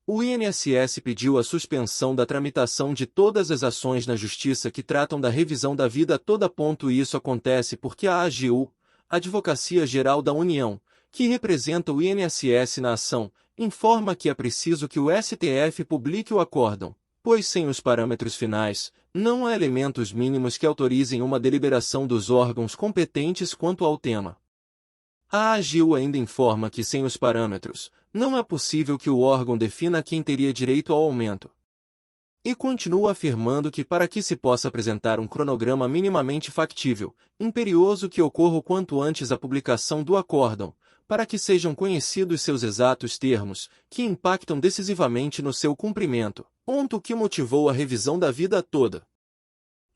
O INSS pediu a suspensão da tramitação de todas as ações na Justiça que tratam da revisão da vida toda. Isso acontece porque a AGU, Advocacia Geral da União, que representa o INSS na ação, informa que é preciso que o STF publique o acórdão, pois sem os parâmetros finais, não há elementos mínimos que autorizem uma deliberação dos órgãos competentes quanto ao tema. A AGU ainda informa que sem os parâmetros, não é possível que o órgão defina quem teria direito ao aumento. E continua afirmando que para que se possa apresentar um cronograma minimamente factível, imperioso que ocorra o quanto antes a publicação do acórdão, para que sejam conhecidos seus exatos termos, que impactam decisivamente no seu cumprimento, ponto que motivou a revisão da vida toda.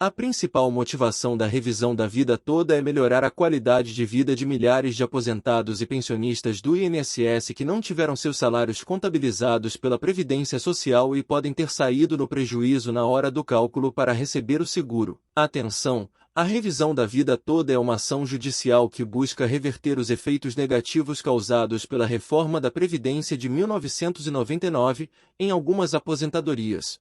A principal motivação da revisão da vida toda é melhorar a qualidade de vida de milhares de aposentados e pensionistas do INSS que não tiveram seus salários contabilizados pela Previdência Social e podem ter saído no prejuízo na hora do cálculo para receber o seguro. Atenção! A revisão da vida toda é uma ação judicial que busca reverter os efeitos negativos causados pela reforma da Previdência de 1999 em algumas aposentadorias.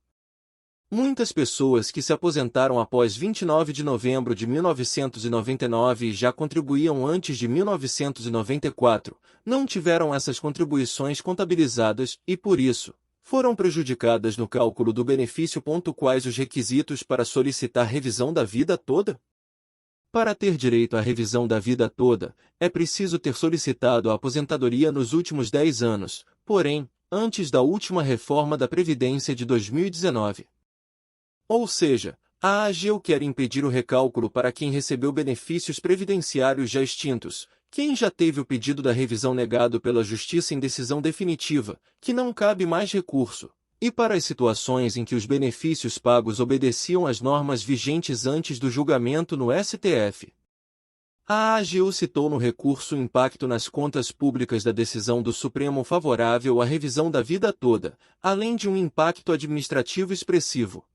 Muitas pessoas que se aposentaram após 29 de novembro de 1999 e já contribuíam antes de 1994, não tiveram essas contribuições contabilizadas e, por isso, foram prejudicadas no cálculo do benefício. Quais os requisitos para solicitar revisão da vida toda? Para ter direito à revisão da vida toda, é preciso ter solicitado a aposentadoria nos últimos 10 anos, porém, antes da última reforma da Previdência de 2019. Ou seja, a AGU quer impedir o recálculo para quem recebeu benefícios previdenciários já extintos, quem já teve o pedido da revisão negado pela Justiça em decisão definitiva, que não cabe mais recurso, e para as situações em que os benefícios pagos obedeciam às normas vigentes antes do julgamento no STF. A AGU citou no recurso o impacto nas contas públicas da decisão do Supremo favorável à revisão da vida toda, além de um impacto administrativo expressivo.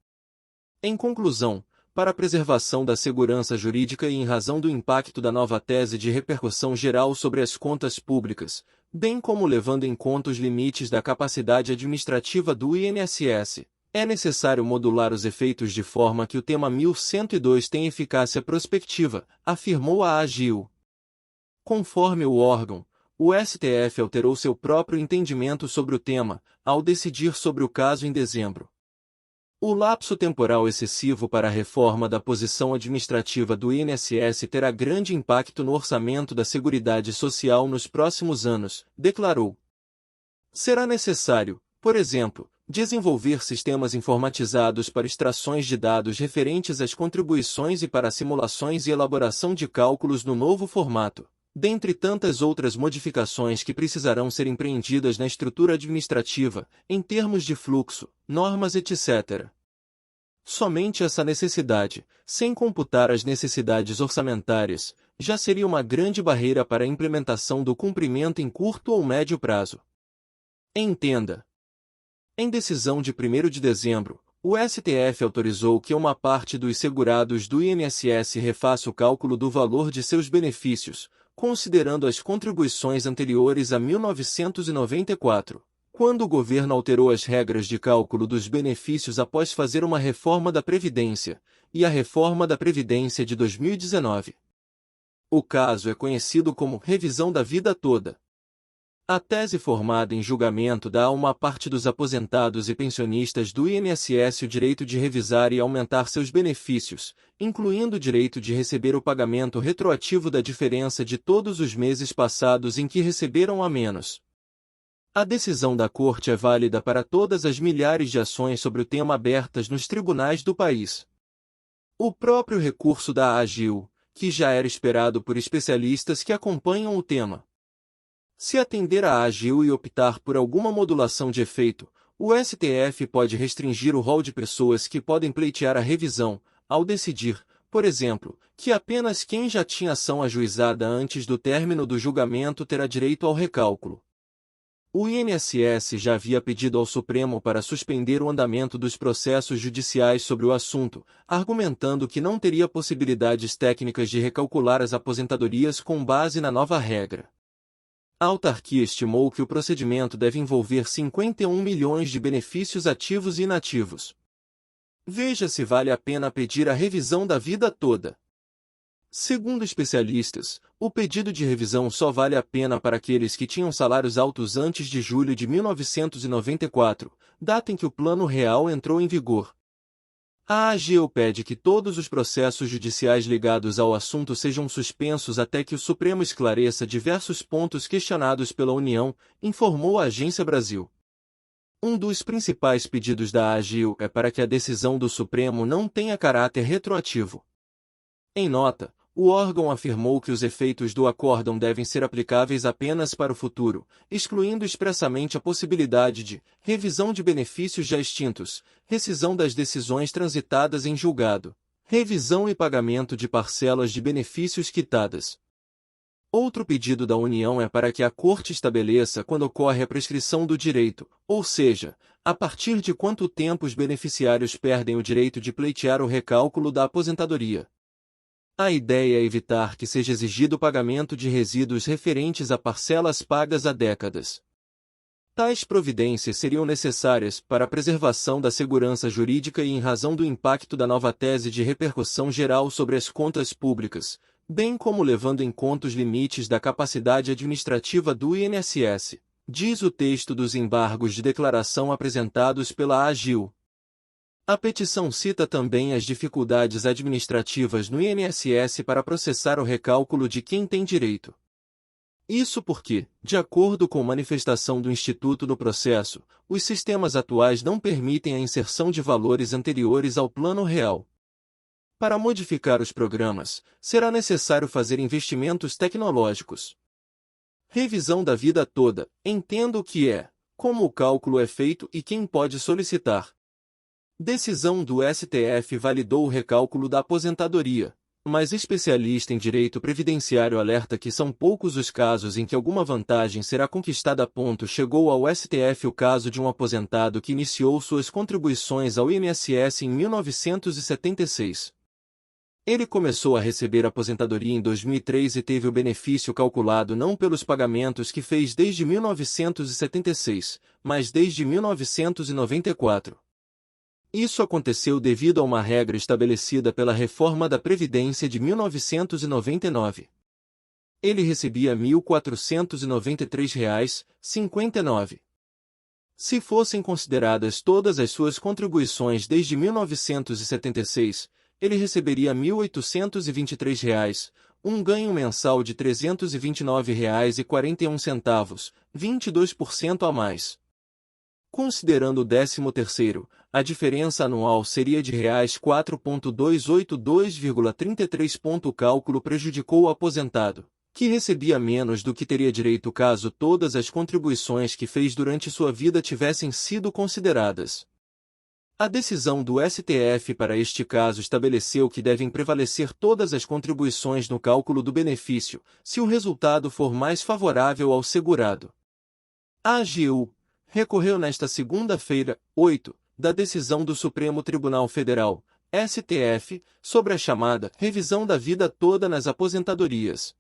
Em conclusão, para a preservação da segurança jurídica e em razão do impacto da nova tese de repercussão geral sobre as contas públicas, bem como levando em conta os limites da capacidade administrativa do INSS, é necessário modular os efeitos de forma que o tema 1102 tenha eficácia prospectiva, afirmou a AGU. Conforme o órgão, o STF alterou seu próprio entendimento sobre o tema, ao decidir sobre o caso em dezembro. O lapso temporal excessivo para a reforma da posição administrativa do INSS terá grande impacto no orçamento da Seguridade Social nos próximos anos, declarou. Será necessário, por exemplo, desenvolver sistemas informatizados para extrações de dados referentes às contribuições e para simulações e elaboração de cálculos no novo formato, dentre tantas outras modificações que precisarão ser empreendidas na estrutura administrativa, em termos de fluxo, normas etc. Somente essa necessidade, sem computar as necessidades orçamentárias, já seria uma grande barreira para a implementação do cumprimento em curto ou médio prazo. Entenda. Em decisão de 1º de dezembro, o STF autorizou que uma parte dos segurados do INSS refaça o cálculo do valor de seus benefícios, considerando as contribuições anteriores a 1994. Quando o governo alterou as regras de cálculo dos benefícios após fazer uma reforma da Previdência, e a reforma da Previdência de 2019. O caso é conhecido como revisão da vida toda. A tese formada em julgamento dá a uma parte dos aposentados e pensionistas do INSS o direito de revisar e aumentar seus benefícios, incluindo o direito de receber o pagamento retroativo da diferença de todos os meses passados em que receberam a menos. A decisão da Corte é válida para todas as milhares de ações sobre o tema abertas nos tribunais do país. O próprio recurso da AGU, que já era esperado por especialistas que acompanham o tema. Se atender à AGU e optar por alguma modulação de efeito, o STF pode restringir o rol de pessoas que podem pleitear a revisão, ao decidir, por exemplo, que apenas quem já tinha ação ajuizada antes do término do julgamento terá direito ao recálculo. O INSS já havia pedido ao Supremo para suspender o andamento dos processos judiciais sobre o assunto, argumentando que não teria possibilidades técnicas de recalcular as aposentadorias com base na nova regra. A autarquia estimou que o procedimento deve envolver 51 milhões de benefícios ativos e inativos. Veja se vale a pena pedir a revisão da vida toda. Segundo especialistas, o pedido de revisão só vale a pena para aqueles que tinham salários altos antes de julho de 1994, data em que o Plano Real entrou em vigor. A AGU pede que todos os processos judiciais ligados ao assunto sejam suspensos até que o Supremo esclareça diversos pontos questionados pela União, informou a Agência Brasil. Um dos principais pedidos da AGU é para que a decisão do Supremo não tenha caráter retroativo. Em nota, o órgão afirmou que os efeitos do acórdão devem ser aplicáveis apenas para o futuro, excluindo expressamente a possibilidade de revisão de benefícios já extintos, rescisão das decisões transitadas em julgado, revisão e pagamento de parcelas de benefícios quitadas. Outro pedido da União é para que a Corte estabeleça quando ocorre a prescrição do direito, ou seja, a partir de quanto tempo os beneficiários perdem o direito de pleitear o recálculo da aposentadoria. A ideia é evitar que seja exigido o pagamento de resíduos referentes a parcelas pagas há décadas. Tais providências seriam necessárias para a preservação da segurança jurídica e em razão do impacto da nova tese de repercussão geral sobre as contas públicas, bem como levando em conta os limites da capacidade administrativa do INSS, diz o texto dos embargos de declaração apresentados pela AGU. A petição cita também as dificuldades administrativas no INSS para processar o recálculo de quem tem direito. Isso porque, de acordo com manifestação do Instituto no processo, os sistemas atuais não permitem a inserção de valores anteriores ao Plano Real. Para modificar os programas, será necessário fazer investimentos tecnológicos. Revisão da vida toda, entenda o que é, como o cálculo é feito e quem pode solicitar. Decisão do STF validou o recálculo da aposentadoria, mas especialista em direito previdenciário alerta que são poucos os casos em que alguma vantagem será conquistada. Chegou ao STF o caso de um aposentado que iniciou suas contribuições ao INSS em 1976. Ele começou a receber aposentadoria em 2003 e teve o benefício calculado não pelos pagamentos que fez desde 1976, mas desde 1994. Isso aconteceu devido a uma regra estabelecida pela Reforma da Previdência de 1999. Ele recebia R$ 1.493,59. Se fossem consideradas todas as suas contribuições desde 1976, ele receberia R$ 1.823, um ganho mensal de R$ 329,41, 22% a mais. Considerando o 13º, a diferença anual seria de R$ 4.282,33. O cálculo prejudicou o aposentado, que recebia menos do que teria direito caso todas as contribuições que fez durante sua vida tivessem sido consideradas. A decisão do STF para este caso estabeleceu que devem prevalecer todas as contribuições no cálculo do benefício, se o resultado for mais favorável ao segurado. A AGU recorreu nesta segunda-feira, 8, da decisão do Supremo Tribunal Federal, STF, sobre a chamada revisão da vida toda nas aposentadorias.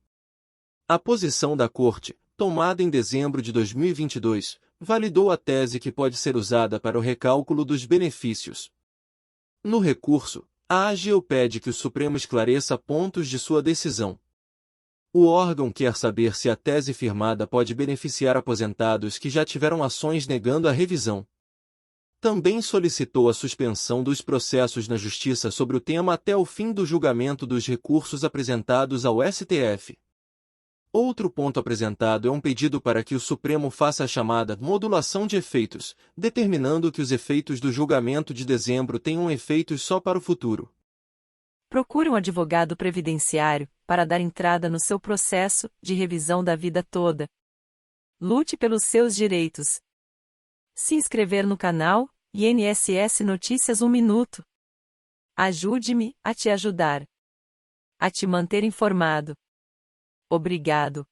A posição da Corte, tomada em dezembro de 2022, validou a tese que pode ser usada para o recálculo dos benefícios. No recurso, a AGU pede que o Supremo esclareça pontos de sua decisão. O órgão quer saber se a tese firmada pode beneficiar aposentados que já tiveram ações negando a revisão. Também solicitou a suspensão dos processos na Justiça sobre o tema até o fim do julgamento dos recursos apresentados ao STF. Outro ponto apresentado é um pedido para que o Supremo faça a chamada modulação de efeitos, determinando que os efeitos do julgamento de dezembro tenham efeitos só para o futuro. Procure um advogado previdenciário para dar entrada no seu processo de revisão da vida toda. Lute pelos seus direitos. Se inscrever no canal INSS Notícias 1 Minuto. Ajude-me a te ajudar. A te manter informado. Obrigado.